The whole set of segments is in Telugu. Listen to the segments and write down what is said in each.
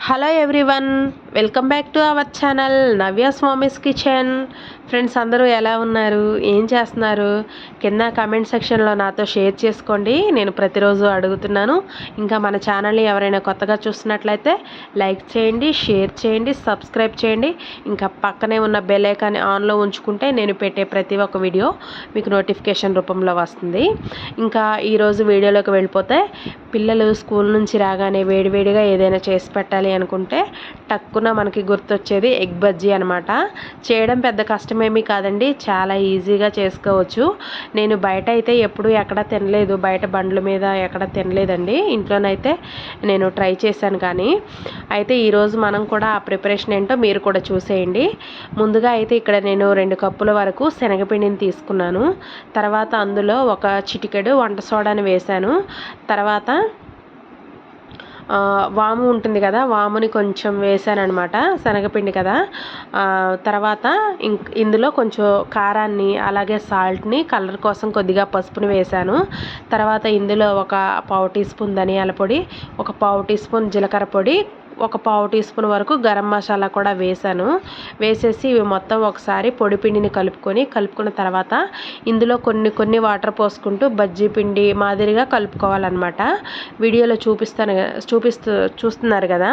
Hello everyone, welcome back to our channel Navya's mummies kitchen. Friends అందరూ ఎలా ఉన్నారు, ఏం చేస్తున్నారు? కింద కామెంట్ సెక్షన్లో నాతో షేర్ చేసుకోండి. నేను ప్రతిరోజు అడుగుతున్నాను. ఇంకా మన ఛానల్ని ఎవరైనా కొత్తగా చూస్తున్నట్లయితే లైక్ చేయండి, షేర్ చేయండి, సబ్స్క్రైబ్ చేయండి. ఇంకా పక్కనే ఉన్న బెల్ ఐకాన్ ఆన్లో ఉంచుకుంటే నేను పెట్టే ప్రతి ఒక్క వీడియో మీకు నోటిఫికేషన్ రూపంలో వస్తుంది. ఇంకా ఈరోజు వీడియోలోకి వెళ్ళిపోతే, పిల్లలు స్కూల్ నుంచి రాగానే వేడివేడిగా ఏదైనా చేసి పెట్టాలి అనుకుంటే టక్కున మనకి గుర్తొచ్చేది ఎగ్ బజ్జీ అనమాట. చేయడం పెద్ద కష్టమేమీ కాదండి, చాలా ఈజీగా చేసుకోవచ్చు. నేను బయట అయితే ఎప్పుడు ఎక్కడ తినలేదు, బయట బండ్ల మీద ఎక్కడ తినలేదండి. ఇంట్లోనైతే నేను ట్రై చేశాను. కానీ అయితే ఈరోజు మనం కూడా ఆ ప్రిపరేషన్ ఏంటో మీరు కూడా చూసేయండి. ముందుగా అయితే ఇక్కడ నేను 2 కప్పుల వరకు శనగపిండిని తీసుకున్నాను. తర్వాత అందులో ఒక చిటికెడు వంట సోడాని వేశాను. తర్వాత వాము ఉంటుంది కదా, వాముని కొంచెం వేసాను అనమాట, శనగపిండి కదా. తర్వాత ఇందులో కొంచెం కారాన్ని, అలాగే సాల్ట్ని, కలర్ కోసం కొద్దిగా పసుపుని వేశాను. తర్వాత ఇందులో ఒక 1/4 టీ స్పూన్ ధనియాల పొడి, ఒక 1/4 టీ స్పూన్ జీలకర్ర పొడి, ఒక 1/4 టీ స్పూన్ వరకు గరం మసాలా కూడా వేశాను. వేసేసి ఇవి మొత్తం ఒకసారి పొడి పిండిని కలుపుకున్న తర్వాత ఇందులో కొన్ని వాటర్ పోసుకుంటూ బజ్జీ పిండి మాదిరిగా కలుపుకోవాలన్నమాట. వీడియోలో చూస్తున్నారు కదా,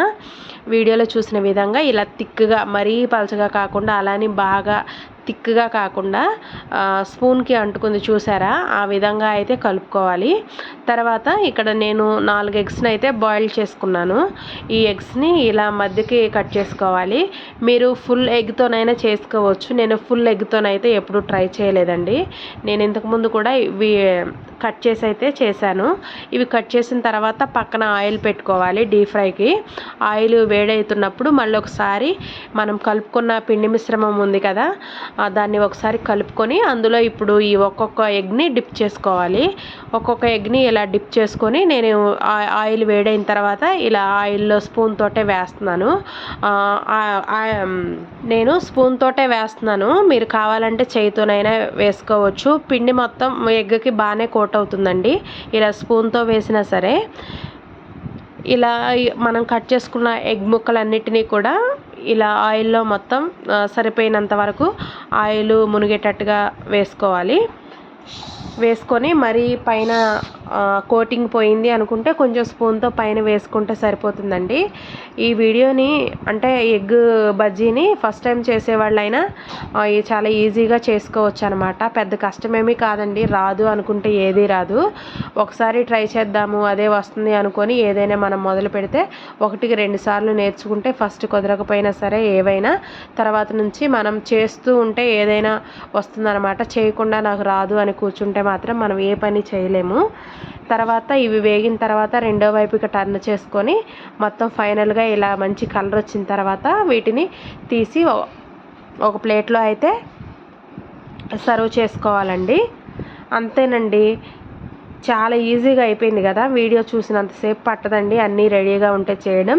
వీడియోలో చూసిన విధంగా ఇలా థిక్గా, మరీ పలచగా కాకుండా అలానే బాగా థిక్గా కాకుండా స్పూన్కి అంటుకుంది చూసారా, ఆ విధంగా అయితే కలుపుకోవాలి. తర్వాత ఇక్కడ నేను 4 ఎగ్స్ని అయితే బాయిల్ చేసుకున్నాను. ఈ ఎగ్స్ని ఇలా మధ్యకి కట్ చేసుకోవాలి. మీరు ఫుల్ ఎగ్తోనైనా చేసుకోవచ్చు. నేను ఫుల్ ఎగ్తోనైతే ఎప్పుడు ట్రై చేయలేదండి. నేను ఇంతకుముందు కూడా ఇవి కట్ చేసి అయితే చేశాను. ఇవి కట్ చేసిన తర్వాత పక్కన ఆయిల్ పెట్టుకోవాలి డీప్ ఫ్రైకి. ఆయిల్ వేడవుతున్నప్పుడు మళ్ళీ ఒకసారి మనం కలుపుకున్న పిండి మిశ్రమం ఉంది కదా, దాన్ని ఒకసారి కలుపుకొని అందులో ఇప్పుడు ఈ ఒక్కొక్క ఎగ్ని డిప్ చేసుకోవాలి. ఒక్కొక్క ఎగ్ని ఇలా డిప్ చేసుకొని నేను ఆయిల్ వేడైన తర్వాత ఇలా ఆయిల్లో స్పూన్ తోటే వేస్తున్నాను. నేను స్పూన్ తోటే వేస్తున్నాను. మీరు కావాలంటే చేయితోనైనా వేసుకోవచ్చు. పిండి మొత్తం ఎగ్కి బాగానే కోట్ అవుతుందండి, ఇలా స్పూన్తో వేసినా సరే. ఇలా మనం కట్ చేసుకున్న ఎగ్ ముక్కలన్నిటినీ కూడా ఇలా ఆయిల్లో మొత్తం సరిపోయినంత వరకు ఆయిల్ మునిగేటట్టుగా వేసుకోవాలి. వేసుకొని మరీ పైన కోటింగ్ పోయింది అనుకుంటే కొంచెం స్పూన్తో పైన వేసుకుంటే సరిపోతుందండి. ఈ వీడియోని అంటే ఎగ్ బజ్జీని ఫస్ట్ టైం చేసేవాళ్ళైనా చాలా ఈజీగా చేసుకోవచ్చు అనమాట. పెద్ద కష్టమేమీ కాదండి. రాదు అనుకుంటే ఏదీ రాదు. ఒకసారి ట్రై చేద్దాము, అదే వస్తుంది అనుకొని ఏదైనా మనం మొదలు పెడితే 1కి 2 సార్లు నేర్చుకుంటే ఫస్ట్ కుదరకపోయినా సరే ఏవైనా తర్వాత నుంచి మనం చేస్తూ ఉంటే ఏదైనా వస్తుందన్నమాట. చేయకుండా నాకు రాదు అని కూర్చుంటే మాత్రం మనం ఏ పని చేయలేము. తర్వాత ఇవి వేగిన తర్వాత రెండో వైపుకి టర్న్ చేసుకొని మొత్తం ఫైనల్గా ఇలా మంచి కలర్ వచ్చిన తర్వాత వీటిని తీసి ఒక ప్లేట్లో అయితే సర్వ్ చేసుకోవాలండి. అంతేనండి, చాలా ఈజీగా అయిపోయింది కదా. వీడియో చూసినంతసేపు పట్టదండి, అన్నీ రెడీగా ఉంటే చేయడం.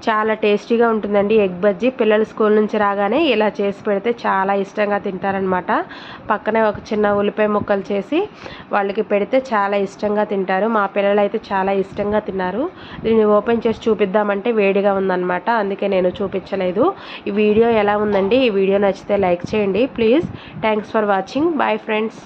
చాలా టేస్టీగా ఉంటుందండి ఎగ్ బజ్జీ. పిల్లలు స్కూల్ నుంచి రాగానే ఇలా చేసి పెడితే చాలా ఇష్టంగా తింటారనమాట. పక్కనే ఒక చిన్న ఉల్లిపాయ ముక్కలు చేసి వాళ్ళకి పెడితే చాలా ఇష్టంగా తింటారు. మా పిల్లలు అయితే చాలా ఇష్టంగా తిన్నారు. దీన్ని ఓపెన్ చేసి చూపిద్దామంటే వేడిగా ఉందన్నమాట, అందుకే నేను చూపించలేదు. ఈ వీడియో ఎలా ఉందండి? ఈ వీడియో నచ్చితే లైక్ చేయండి please. Thanks for watching. Bye friends.